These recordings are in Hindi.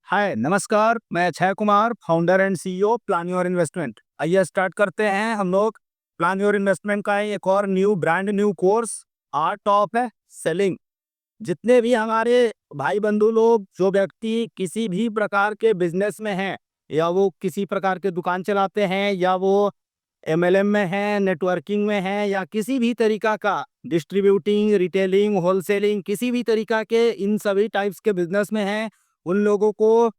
हाय नमस्कार, मैं Akshay Kumar, founder and CEO plan your investment. आइए स्टार्ट करते हैं हम लोग प्लान योर इन्वेस्टमेंट का एक और brand new course, art of selling. जितने भी हमारे भाई बंधु लोग, जो व्यक्ति किसी भी प्रकार के बिजनेस में हैं, या वो किसी प्रकार के दुकान चलाते हैं, या वो एमएलएम में है, नेटवर्किंग में है, या किसी भी तरीका का डिस्ट्रीब्यूटिंग, रिटेलिंग, होलसेलिंग, किसी भी तरीका के इन सभी टाइप्स के बिजनेस में हैं, उन लोगों को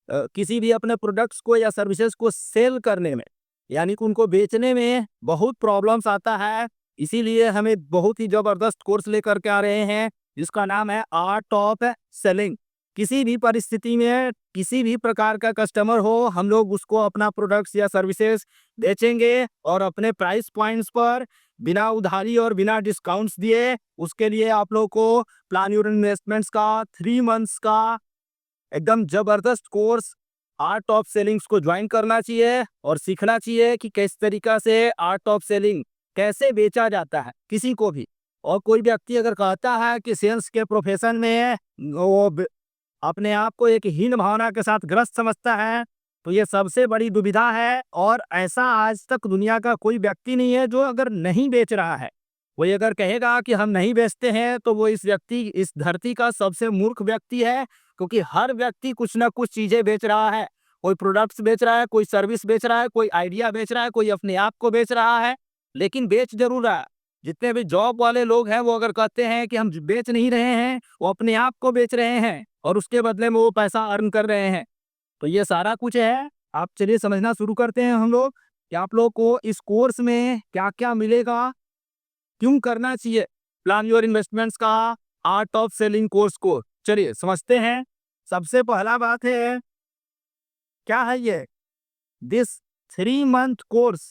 किसी भी अपने प्रोडक्ट्स को या सर्विसेज को सेल करने में, यानी कि उनको बेचने में बहुत प्रॉब्लम्स आता है। इसीलिए हमें बहुत ही ज़बरदस्त कोर्स लेकर के आ रहे हैं, जिसका नाम है आर्ट ऑफ सेलिंग। किसी भी परिस्थिति में किसी भी प्रकार का कस्टमर हो, हम लोग उसको अपना प्रोडक्ट्स या सर्विसेज बेचेंगे और अपने प्राइस पॉइंट्स पर बिना उधारी और बिना डिस्काउंट्स दिए। उसके लिए आप लोग को प्लान योर इन्वेस्टमेंट्स का 3 मंथ्स का एकदम जबरदस्त कोर्स आर्ट ऑफ सेलिंग्स को ज्वाइन करना चाहिए और सीखना चाहिए कि किस तरीका से आर्ट ऑफ सेलिंग कैसे बेचा जाता है किसी को भी। और कोई व्यक्ति अगर कहता है कि सेल्स के प्रोफेशन में अपने आप को एक हीन भावना के साथ ग्रस्त समझता है, तो ये सबसे बड़ी दुविधा है। और ऐसा आज तक दुनिया का कोई व्यक्ति नहीं है जो अगर नहीं बेच रहा है। कोई अगर कहेगा कि हम नहीं बेचते हैं, तो वो इस व्यक्ति, इस धरती का सबसे मूर्ख व्यक्ति है। क्योंकि हर व्यक्ति कुछ ना कुछ चीजें बेच रहा है। कोई प्रोडक्ट्स बेच रहा है, कोई सर्विस बेच रहा है, कोई आइडिया बेच रहा है, कोई अपने आप को बेच रहा है, लेकिन बेच जरूर रहा है। जितने भी जॉब वाले लोग हैं, वो अगर कहते हैं कि हम बेच नहीं रहे हैं, वो अपने आप को बेच रहे हैं और उसके बदले में वो पैसा अर्न कर रहे हैं। तो ये सारा कुछ है। आप चलिए समझना शुरू करते हैं हम लोग कि आप लोग को इस कोर्स में क्या क्या मिलेगा, क्यों करना चाहिए प्लान योर इन्वेस्टमेंट्स का आर्ट ऑफ सेलिंग कोर्स को। चलिए समझते हैं। सबसे पहला बात है, क्या है ये दिस 3 मंथ कोर्स।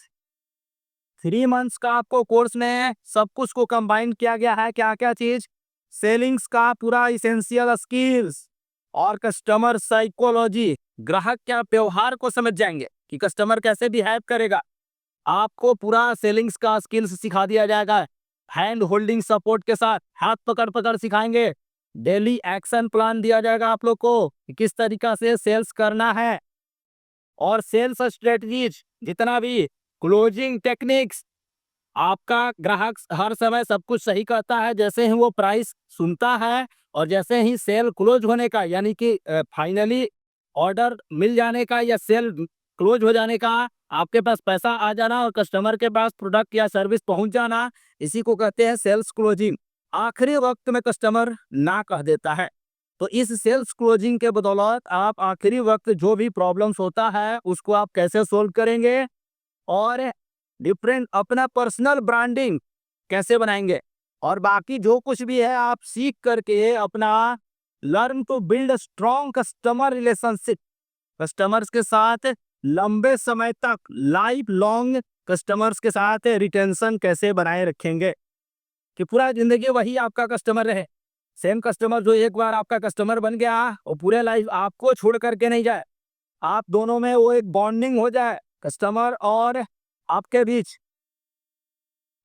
3 मंथ्स का आपको कोर्स में सब कुछ को कंबाइन किया गया है। क्या क्या चीज? सेलिंग्स का पूरा इसेंशियल स्किल्स और कस्टमर साइकोलॉजी, ग्राहक क्या व्यवहार को समझ जाएंगे कि कस्टमर कैसे बिहेव करेगा। आपको पूरा सेलिंग्स का स्किल्स सिखा दिया जाएगा, हैंड होल्डिंग सपोर्ट के साथ हाथ पकड़ पकड़ सिखाएंगे। डेली एक्शन प्लान दिया जाएगा आप लोग को कि किस तरीका से सेल्स करना है, और सेल्स स्ट्रेटजीज, जितना भी क्लोजिंग टेक्निक्स। आपका ग्राहक हर समय सब कुछ सही कहता है जैसे ही वो प्राइस सुनता है, और जैसे ही सेल क्लोज होने का, यानी कि फाइनली ऑर्डर मिल जाने का या सेल क्लोज हो जाने का, आपके पास पैसा आ जाना और कस्टमर के पास प्रोडक्ट या सर्विस पहुंच जाना, इसी को कहते हैं सेल्स क्लोजिंग। आखिरी वक्त में कस्टमर ना कह देता है। तो इस सेल्स क्लोजिंग के बदौलत आप आखिरी वक्त जो भी प्रॉब्लम्स होता है उसको आप कैसे सोल्व करेंगे, और डिफरेंट अपना पर्सनल ब्रांडिंग कैसे बनाएंगे, और बाकी जो कुछ भी है आप सीख करके अपना learn to build strong customer relationship, customers के साथ लंबे समय तक लाइफ लॉन्ग कस्टमर्स के साथ रिटेंशन कैसे बनाए रखेंगे कि पूरा जिंदगी वही आपका कस्टमर रहे। सेम कस्टमर जो एक बार आपका कस्टमर बन गया, वो पूरे लाइफ आपको छोड़ करके नहीं जाए। आप दोनों में वो एक बॉन्डिंग हो जाए कस्टमर और आपके बीच।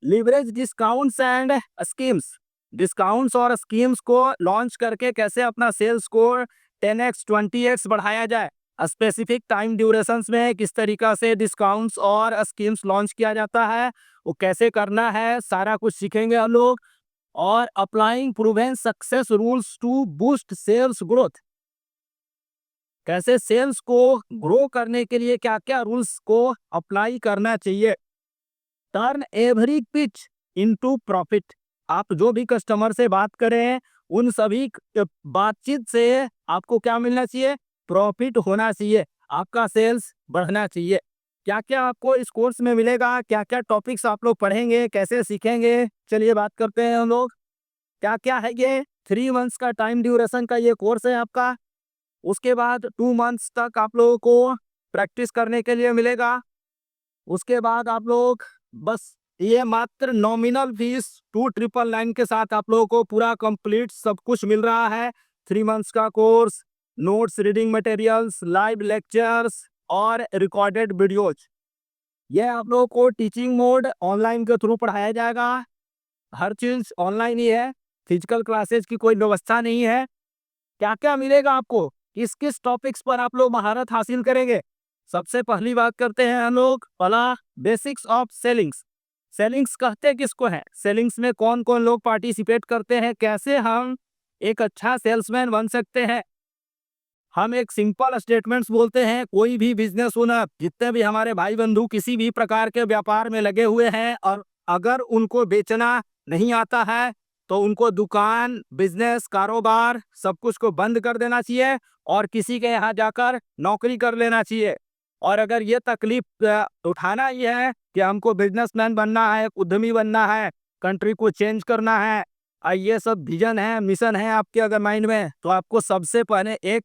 Leverage discounts and schemes, discounts और स्कीम्स को लॉन्च करके कैसे अपना सेल्स को 10x 20x बढ़ाया जाए। स्पेसिफिक टाइम ड्यूरेशंस में किस तरीका से डिस्काउंट्स और स्कीम्स लॉन्च किया जाता है, वो कैसे करना है, सारा कुछ सीखेंगे हम लोग। और applying proven success rules to boost sales growth, कैसे सेल्स को ग्रो करने के लिए क्या क्या रूल्स को अप्लाई करना चाहिए। Turn every pitch into profit, आप जो भी कस्टमर से बात करें, उन सभी बातचीत से आपको क्या मिलना चाहिए? प्रॉफिट होना चाहिए, आपका सेल्स बढ़ना चाहिए। क्या क्या आपको इस कोर्स में मिलेगा, क्या क्या टॉपिक्स आप लोग पढ़ेंगे, कैसे सीखेंगे, चलिए बात करते हैं हम लोग। क्या क्या है ये? 3 मंथ्स का टाइम ड्यूरेशन का ये कोर्स है आपका। उसके बाद 2 मंथ्स तक आप लोगों को प्रैक्टिस करने के लिए मिलेगा। उसके बाद आप लोग बस ये मात्र नॉमिनल फीस 2999 के साथ आप लोगों को पूरा कंप्लीट सब कुछ मिल रहा है। 3 मंथ्स का course, notes, reading materials, live lectures और रिकॉर्डेड वीडियोज। ये आप लोगों को टीचिंग मोड ऑनलाइन के थ्रू पढ़ाया जाएगा। हर चीज ऑनलाइन ही है, फिजिकल क्लासेज की कोई व्यवस्था नहीं है। क्या क्या मिलेगा आपको? किस किस टॉपिक्स पर आप लोग महारत हासिल करेंगे। सबसे पहली बात करते हैं हम लोग पहला बेसिक्स ऑफ सेलिंग्स। सेलिंग्स कहते किसको है, सेलिंग्स में कौन कौन लोग पार्टिसिपेट करते हैं, कैसे हम एक अच्छा सेल्समैन बन सकते हैं। हम एक सिंपल स्टेटमेंट्स बोलते हैं, कोई भी बिजनेस ओनर, जितने भी हमारे भाई बंधु किसी भी प्रकार के व्यापार में लगे हुए हैं और अगर उनको बेचना नहीं आता है तो उनको दुकान, बिजनेस, कारोबार सब कुछ को बंद कर देना चाहिए और किसी के यहाँ जाकर नौकरी कर लेना चाहिए। और अगर ये तकलीफ उठाना ही है कि हमको बिजनेसमैन बनना है, उद्यमी बनना है, कंट्री को चेंज करना है, ये सब विजन है, मिशन है आपके अगर माइंड में, तो आपको सबसे पहले एक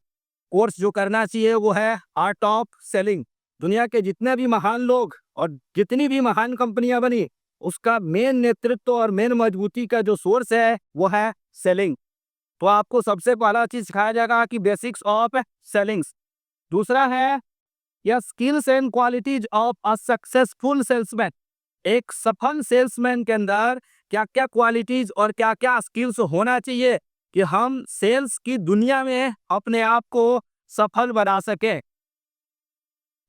कोर्स जो करना चाहिए वो है आर्ट ऑफ सेलिंग। दुनिया के जितने भी महान लोग और जितनी भी महान कंपनियां बनी, उसका मेन नेतृत्व और मेन मजबूती का जो सोर्स है वो है सेलिंग। तो आपको सबसे पहला चीज सिखाया जाएगा कि बेसिक्स ऑफ सेलिंग्स। दूसरा है या skills and qualities of a successful salesman. एक सफल सेल्समैन के अंदर क्या क्या क्वालिटीज और क्या क्या स्किल्स होना चाहिए कि हम सेल्स की दुनिया में अपने आप को सफल बना सके।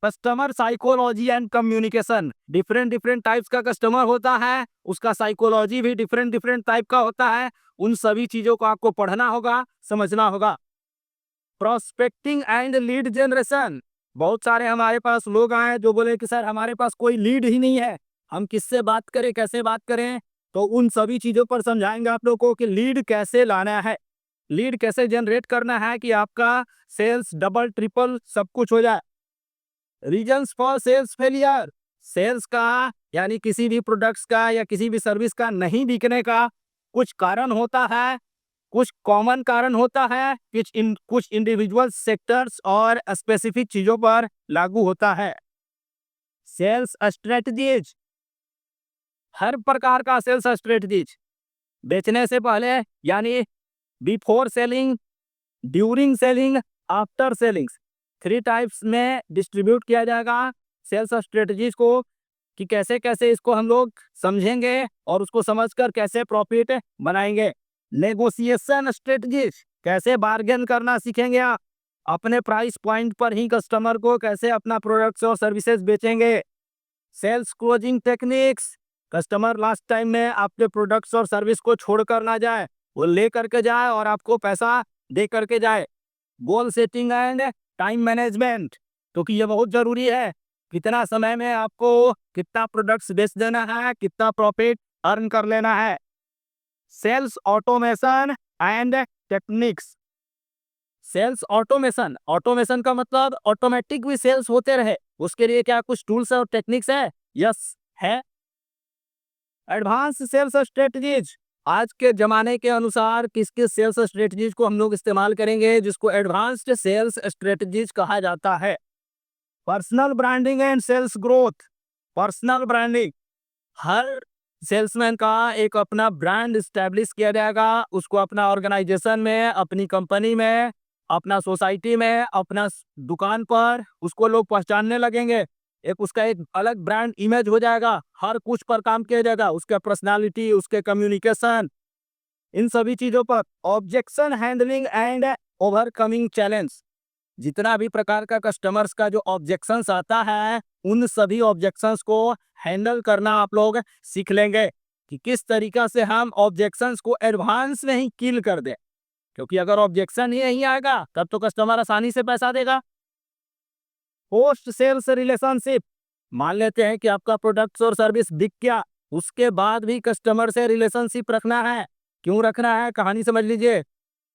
Customer psychology and communication, different different types का कस्टमर होता है, उसका साइकोलॉजी भी डिफरेंट डिफरेंट टाइप का होता है। उन सभी चीजों को आपको पढ़ना होगा, समझना होगा। प्रोस्पेक्टिंग एंड लीड जनरेशन, बहुत सारे हमारे पास लोग आए जो बोले कि सर हमारे पास कोई लीड ही नहीं है, हम किससे बात करें, कैसे बात करें। तो उन सभी चीजों पर समझाएंगे आप लोगों को कि लीड कैसे लाना है, लीड कैसे जनरेट करना है कि आपका सेल्स डबल ट्रिपल सब कुछ हो जाए। Reasons for sales failure, sales का यानी किसी भी प्रोडक्ट्स का या किसी भी सर्विस का नहीं बिकने का कुछ कारण होता है, कुछ कॉमन कारण होता है, कुछ इंडिविजुअल सेक्टर्स और स्पेसिफिक चीजों पर लागू होता है। सेल्स स्ट्रेटजीज, हर प्रकार का सेल्स स्ट्रेटजीज बेचने से पहले यानी before selling, during selling, after selling, 3 types में डिस्ट्रीब्यूट किया जाएगा सेल्स स्ट्रेटजीज को कि कैसे कैसे इसको हम लोग समझेंगे और उसको समझकर कैसे प्रॉफिट बनाएंगे। नेगोशिएशन स्ट्रेटजीज, कैसे बार्गेन करना सीखेंगे आप, अपने प्राइस पॉइंट पर ही कस्टमर को कैसे अपना प्रोडक्ट्स और सर्विसेज बेचेंगे। Sales closing techniques, customer last time में आपके प्रोडक्ट्स और सर्विस को छोड़ कर ना जाए, वो ले करके जाए और आपको पैसा दे करके जाए। Goal setting and time management, क्योंकि ये बहुत जरूरी है, कितना समय में आपको कितना प्रोडक्ट्स बेच देना है, कितना प्रॉफिट अर्न कर लेना है। Sales automation and techniques, sales automation, automation का मतलब ऑटोमेटिक भी सेल्स होते रहे, उसके लिए क्या कुछ टूल्स और टेक्निक्स है? यस है। एडवांस सेल्स स्ट्रेटजीज, आज के जमाने के अनुसार किस किस सेल्स स्ट्रेटजीज को हम लोग इस्तेमाल करेंगे जिसको एडवांस्ड सेल्स स्ट्रेटजीज कहा जाता है। Personal branding and sales growth, personal branding, हर सेल्समैन का एक अपना ब्रांड स्टैब्लिश किया जाएगा, उसको अपना ऑर्गेनाइजेशन में, अपनी कंपनी में, अपना सोसाइटी में, अपना दुकान पर उसको लोग पहचानने लगेंगे। एक उसका एक अलग ब्रांड इमेज हो जाएगा, हर कुछ पर काम किया जाएगा, उसका पर्सनालिटी, उसके कम्युनिकेशन, इन सभी चीजों पर। Objection handling and overcoming challenge, जितना भी प्रकार का कस्टमर्स का जो ऑब्जेक्शंस आता है उन सभी ऑब्जेक्शंस को हैंडल करना आप लोग सीख लेंगे कि किस तरीका से हम ऑब्जेक्शंस को एडवांस में ही किल कर दें, क्योंकि अगर ऑब्जेक्शन ही नहीं आएगा तब तो कस्टमर आसानी से पैसा देगा। पोस्ट सेल्स रिलेशनशिप, मान लेते हैं कि आपका प्रोडक्ट्स और सर्विस बिक गया, उसके बाद भी कस्टमर से रिलेशनशिप रखना है। क्यों रखना है, कहानी समझ लीजिए।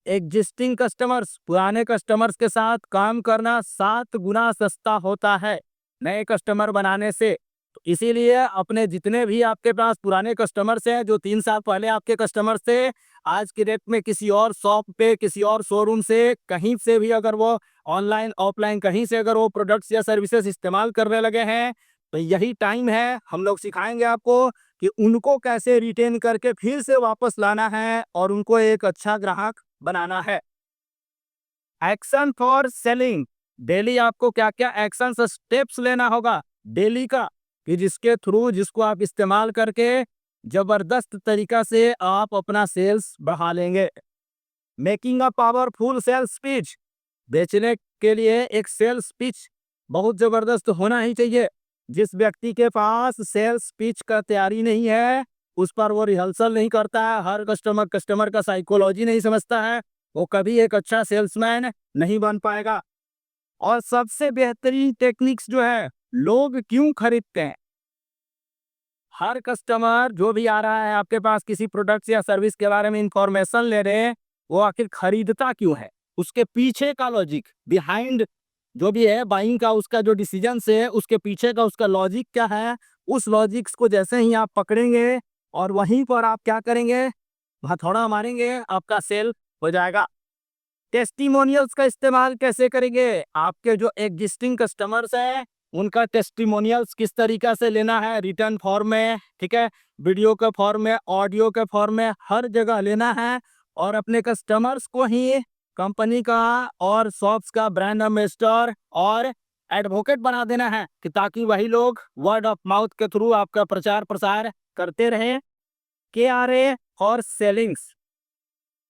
एग्जिस्टिंग कस्टमर्स, पुराने कस्टमर्स के साथ काम करना 7 गुना सस्ता होता है नए कस्टमर बनाने से। तो इसीलिए अपने जितने भी आपके पास पुराने कस्टमर्स हैं, जो 3 साल पहले आपके कस्टमर्स थे, आज की डेट में किसी और शॉप पे, किसी और शोरूम से, कहीं से भी अगर वो ऑनलाइन ऑफलाइन कहीं से अगर वो प्रोडक्ट्स या सर्विसेज इस्तेमाल करने लगे हैं, तो यही टाइम है, हम लोग सिखाएंगे आपको कि उनको कैसे रिटेन करके फिर से वापस लाना है और उनको एक अच्छा ग्राहक बनाना है। एक्शन फॉर सेलिंग, डेली आपको क्या क्या एक्शन स्टेप्स लेना होगा डेली का, कि जिसके थ्रू, जिसको आप इस्तेमाल करके जबरदस्त तरीका से आप अपना सेल्स बढ़ा लेंगे। Making a powerful sales speech, बेचने के लिए एक सेल्स पिच बहुत जबरदस्त होना ही चाहिए। जिस व्यक्ति के पास सेल्स पिच का तैयारी नहीं है, उस पर वो रिहर्सल नहीं करता है, हर कस्टमर का साइकोलॉजी नहीं समझता है, वो कभी एक अच्छा सेल्समैन नहीं बन पाएगा। और सबसे बेहतरीन टेक्निक्स जो है, लोग क्यों खरीदते हैं? हर कस्टमर जो भी आ रहा है आपके पास किसी प्रोडक्ट या सर्विस के बारे में इंफॉर्मेशन ले रहे हैं, वो आखिर खरीदता क्यों है? उसके पीछे का लॉजिक, बिहाइंड जो भी है बाइंग का, उसका जो डिसीजन है उसके पीछे का उसका लॉजिक क्या है, उस लॉजिक्स को जैसे ही आप पकड़ेंगे और वहीं पर आप क्या करेंगे, हथौड़ा मारेंगे, आपका सेल हो जाएगा। टेस्टिमोनियल्स का इस्तेमाल कैसे करेंगे? आपके जो एग्जिस्टिंग कस्टमर्स हैं, उनका टेस्टिमोनियल्स किस तरीका से लेना है, रिटर्न फॉर्म में, ठीक है, वीडियो के फॉर्म में, ऑडियो के फॉर्म में, हर जगह लेना है और अपने कस्टमर्स को ही कंपनी का और शॉप्स का ब्रांड एम्बेसडर और एडवोकेट बना देना है कि ताकि वही लोग वर्ड ऑफ माउथ के थ्रू आपका प्रचार प्रसार करते रहे। के आर ए और सेलिंग्स,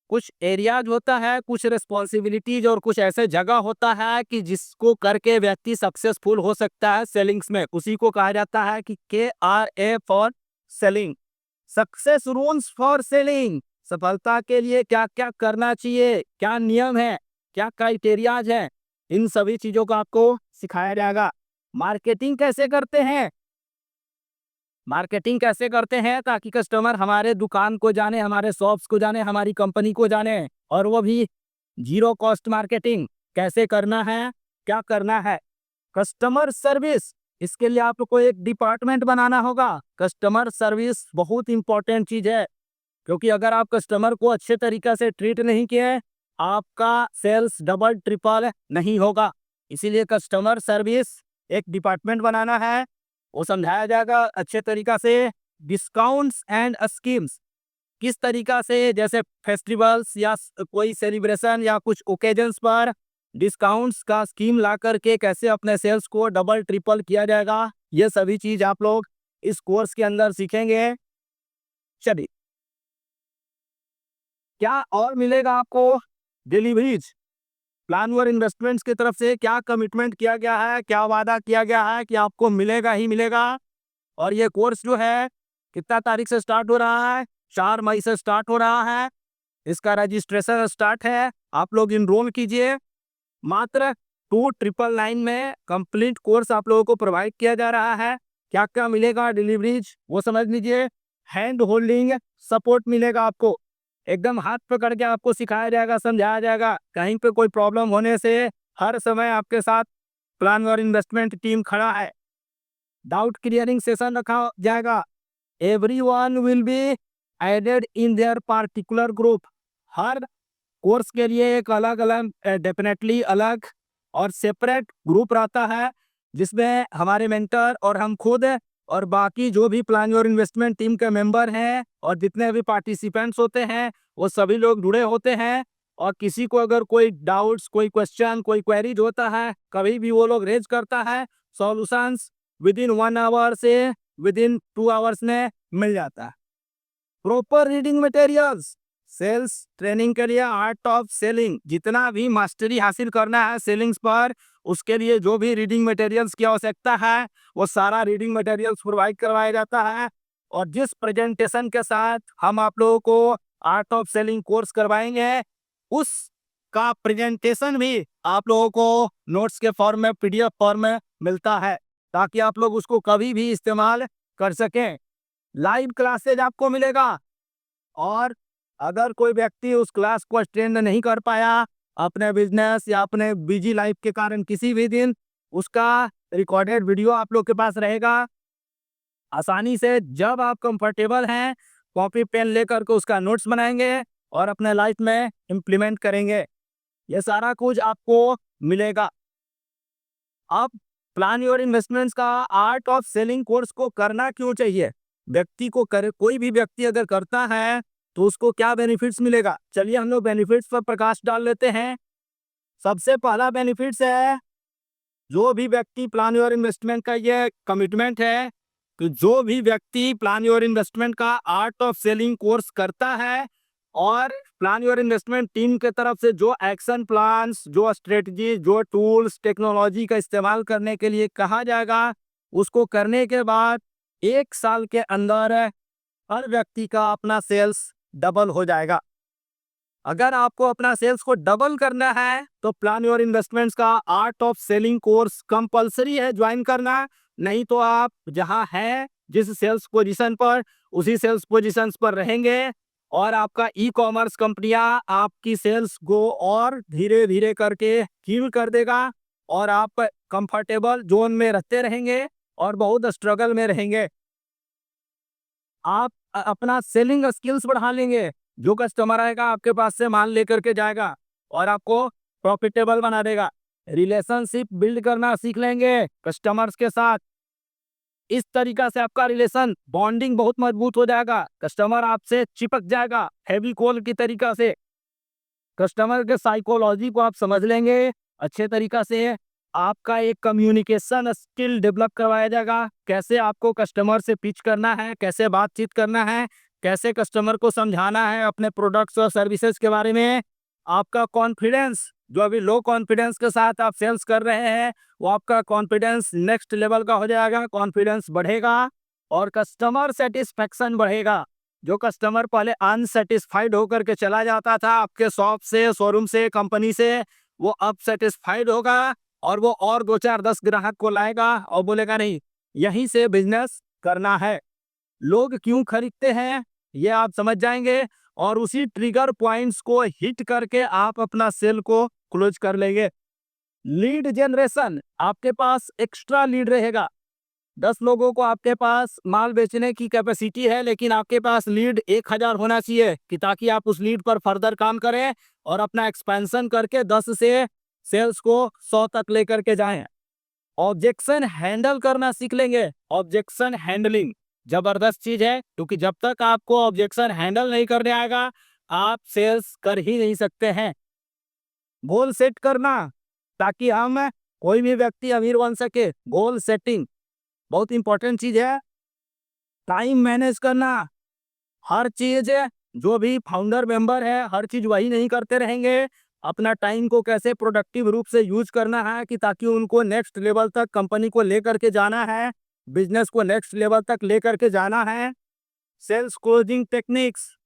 कुछ एरियाज होता है, कुछ रिस्पॉन्सिबिलिटीज और कुछ ऐसे जगह होता है कि जिसको करके व्यक्ति सक्सेसफुल हो सकता है सेलिंग्स में, उसी को कहा जाता है कि KRA for selling. Success rules for selling, सफलता के लिए क्या क्या करना चाहिए, क्या नियम है, क्या क्राइटेरियाज है, इन सभी चीजों को आपको सिखाया जाएगा। मार्केटिंग कैसे करते हैं? मार्केटिंग कैसे करते हैं ताकि कस्टमर हमारे दुकान को जाने, हमारे शॉप्स को जाने, हमारी कंपनी को जाने, और वो भी जीरो कॉस्ट मार्केटिंग कैसे करना है, क्या करना है। कस्टमर सर्विस, इसके लिए आपको एक डिपार्टमेंट बनाना होगा। कस्टमर सर्विस बहुत इंपॉर्टेंट चीज है, क्योंकि अगर आप कस्टमर को अच्छे तरीके से ट्रीट नहीं किए, आपका सेल्स डबल ट्रिपल नहीं होगा। इसीलिए कस्टमर सर्विस एक डिपार्टमेंट बनाना है, वो समझाया जाएगा अच्छे तरीका से। डिस्काउंट्स एंड स्कीम्स, किस तरीका से, जैसे फेस्टिवल्स या कोई सेलिब्रेशन या कुछ ओकेजन्स पर डिस्काउंट्स का स्कीम ला करके कैसे अपने सेल्स को डबल ट्रिपल किया जाएगा, ये सभी चीज आप लोग इस कोर्स के अंदर सीखेंगे। चलिए, क्या और मिलेगा आपको? डिलीवरीज, प्लान योर इन्वेस्टमेंट्स की तरफ से क्या कमिटमेंट किया गया है, क्या वादा किया गया है कि आपको मिलेगा ही मिलेगा। और ये कोर्स जो है कितना तारीख से स्टार्ट हो रहा है? 4 मई से स्टार्ट हो रहा है। इसका रजिस्ट्रेशन स्टार्ट है, आप लोग इनरोल कीजिए। मात्र 2999 में कंप्लीट कोर्स आप लोगों को प्रोवाइड किया जा रहा है। क्या क्या मिलेगा डिलीवरीज वो समझ लीजिए। हैंड होल्डिंग सपोर्ट मिलेगा आपको, एकदम हाथ पकड़ के आपको सिखाया जाएगा, समझाया जाएगा। कहीं पे कोई प्रॉब्लम होने से हर समय आपके साथ प्लान और इन्वेस्टमेंट टीम खड़ा है। डाउट क्लियरिंग सेशन रखा जाएगा। Everyone will be added in their particular group. हर कोर्स के लिए एक अलग अलग, डेफिनेटली अलग और सेपरेट ग्रुप रहता है, जिसमें हमारे मेंटर और हम खुद और बाकी जो भी प्लान और इन्वेस्टमेंट टीम के मेंबर हैं और जितने भी पार्टिसिपेंट्स होते हैं, वो सभी लोग जुड़े होते हैं। और किसी को अगर कोई डाउट्स, कोई क्वेश्चन, कोई क्वेरीज होता है, कभी भी वो लोग रेज करता है, सॉल्यूशंस विद इन 1 आवर से विद इन 2 आवर्स में मिल जाता है। Proper reading materials, sales training के लिए आर्ट ऑफ सेलिंग, जितना भी मास्टरी हासिल करना है सेलिंग्स पर, उसके लिए जो भी रीडिंग मटेरियल्स की आवश्यकता है, वो सारा रीडिंग मटेरियल्स प्रोवाइड करवाया जाता है। और जिस प्रेजेंटेशन के साथ हम आप लोगों को आर्ट ऑफ सेलिंग कोर्स करवाएंगे, उस का प्रेजेंटेशन भी आप लोगों को नोट्स के फॉर्म में, PDF फॉर्म में मिलता है, ताकि आप लोग उसको कभी भी इस्तेमाल कर सकें। लाइव क्लासेज आपको मिलेगा, और अगर कोई व्यक्ति उस क्लास को अटेंड नहीं कर पाया अपने बिजनेस या अपने बिजी लाइफ के कारण किसी भी दिन, उसका रिकॉर्डेड वीडियो आप लोग के पास रहेगा। आसानी से जब आप कंफर्टेबल हैं, कॉपी पेन लेकर के उसका नोट्स बनाएंगे और अपने लाइफ में इम्प्लीमेंट करेंगे। ये सारा कुछ आपको मिलेगा। अब प्लान योर इन्वेस्टमेंट्स का आर्ट ऑफ सेलिंग कोर्स को करना क्यों चाहिए? व्यक्ति को करे, कोई भी व्यक्ति अगर करता है तो उसको क्या बेनिफिट्स मिलेगा? चलिए हम लोग बेनिफिट्स पर प्रकाश डाल लेते हैं। सबसे पहला बेनिफिट्स है, जो भी व्यक्ति प्लान योर इन्वेस्टमेंट का ये कमिटमेंट है कि जो भी व्यक्ति प्लान योर इन्वेस्टमेंट का आर्ट ऑफ सेलिंग कोर्स करता है और प्लान योर इन्वेस्टमेंट टीम के तरफ से जो एक्शन प्लान्स, जो स्ट्रेटजी, जो टूल्स, टेक्नोलॉजी का इस्तेमाल करने के लिए कहा जाएगा, उसको करने के बाद 1 साल के अंदर हर व्यक्ति का अपना सेल्स डबल हो जाएगा। अगर आपको अपना सेल्स को डबल करना है तो प्लान योर इन्वेस्टमेंट्स का art of selling course compulsory है ज्वाइन करना। नहीं तो आप जहां हैं जिस सेल्स पोजीशन पर, उसी सेल्स पोजीशंस पर रहेंगे और आपका ई कॉमर्स कंपनियां आपकी सेल्स को और धीरे धीरे करके हील कर देगा और आप कंफर्टेबल जोन में रहते रहेंगे और बहुत स्ट्रगल में रहेंगे। आप अपना सेलिंग स्किल्स बढ़ा लेंगे। जो कस्टमर आएगा आपके पास से माल लेकर के जाएगा और आपको प्रॉफिटेबल बना देगा। रिलेशनशिप बिल्ड करना सीख लेंगे कस्टमर्स के साथ। इस तरीका से आपका रिलेशन बॉन्डिंग बहुत मजबूत हो जाएगा। कस्टमर आपसे चिपक जाएगा हैवी कॉल की तरीका से। कस्टमर के साइकोलॉजी को आप समझ लेंगे अच्छे तरीका से। आपका एक कम्युनिकेशन स्किल डेवलप करवाया जाएगा। कैसे आपको कस्टमर से पिच करना है, कैसे बातचीत करना है, कैसे कस्टमर को समझाना है अपने प्रोडक्ट्स और सर्विसेज के बारे में। आपका कॉन्फिडेंस, जो अभी लो कॉन्फिडेंस के साथ आप सेल्स कर रहे हैं, वो आपका कॉन्फिडेंस नेक्स्ट लेवल का हो जाएगा। कॉन्फिडेंस बढ़ेगा और कस्टमर सेटिस्फेक्शन बढ़ेगा। जो कस्टमर पहले अनसेटिस्फाइड होकर के चला जाता था आपके शॉप से, शोरूम से, कंपनी से, वो अब सेटिस्फाइड होगा और वो और 2 4 10 ग्राहक को लाएगा और बोलेगा नहीं, यहीं से बिजनेस करना है। लोग क्यों खरीदते हैं ये आप समझ जाएंगे और उसी ट्रिगर पॉइंट्स को हिट करके आप अपना सेल को क्लोज कर लेंगे। लीड जनरेशन, आपके पास एक्स्ट्रा लीड रहेगा। 10 लोगों को आपके पास माल बेचने की कैपेसिटी है, लेकिन आपके पास लीड 1000 होना चाहिए कि ताकि आप उस लीड पर फर्दर काम करें और अपना एक्सपेंशन करके 10 से सेल्स को 100 तक लेकर के जाएं। ऑब्जेक्शन हैंडल करना सीख लेंगे। ऑब्जेक्शन हैंडलिंग जबरदस्त चीज है, क्योंकि जब तक आपको ऑब्जेक्शन हैंडल नहीं करने आएगा आप सेल्स कर ही नहीं सकते हैं। गोल सेट करना ताकि हम कोई भी व्यक्ति अमीर बन सके। गोल सेटिंग बहुत इंपॉर्टेंट चीज है। टाइम मैनेज करना, हर चीज जो भी फाउंडर मेंबर है हर चीज वही नहीं करते रहेंगे। अपना टाइम को कैसे प्रोडक्टिव रूप से यूज करना है कि ताकि उनको नेक्स्ट लेवल तक कंपनी को लेकर के जाना है, बिजनेस को नेक्स्ट लेवल तक लेकर के जाना है। सेल्स क्लोजिंग टेक्निक्स,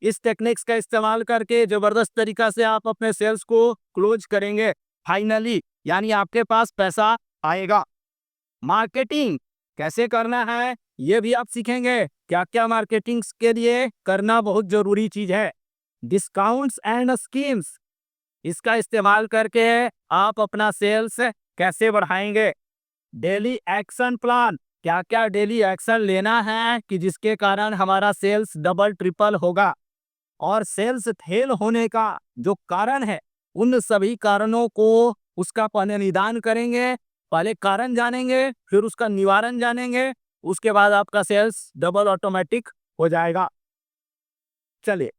इस टेक्निक्स का इस्तेमाल करके जबरदस्त तरीका से आप अपने सेल्स को क्लोज करेंगे फाइनली, यानी आपके पास पैसा आएगा। मार्केटिंग कैसे करना है ये भी आप सीखेंगे। क्या क्या मार्केटिंग के लिए करना बहुत जरूरी चीज है। डिस्काउंट्स एंड स्कीम्स, इसका इस्तेमाल करके आप अपना सेल्स कैसे बढ़ाएंगे। डेली एक्शन प्लान, क्या क्या डेली एक्शन लेना है कि जिसके कारण हमारा सेल्स डबल ट्रिपल होगा। और सेल्स फेल होने का जो कारण है उन सभी कारणों को उसका पहले निदान करेंगे। पहले कारण जानेंगे, फिर उसका निवारण जानेंगे, उसके बाद आपका सेल्स डबल ऑटोमेटिक हो जाएगा। चलिए,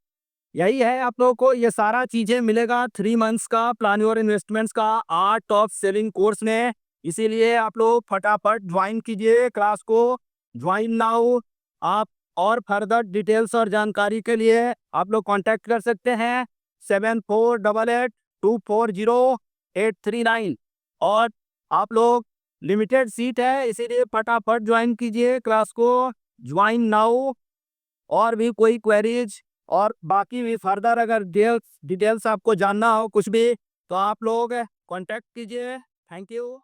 यही है आप लोगों को ये सारा चीजें मिलेगा 3 मंथ्स का प्लान योर इन्वेस्टमेंट्स का आर्ट ऑफ सेलिंग कोर्स में। इसीलिए आप लोग फटाफट ज्वाइन कीजिए क्लास को। Join now. आप और फर्दर डिटेल्स और जानकारी के लिए आप लोग कांटेक्ट कर सकते हैं 7488240839। और आप लोग लिमिटेड सीट है, इसीलिए फटाफट ज्वाइन कीजिए क्लास को। Join now. और भी कोई क्वेरीज और बाकी भी फर्दर अगर डिटेल्स आपको जानना हो कुछ भी तो आप लोग कांटेक्ट कीजिए। Thank you.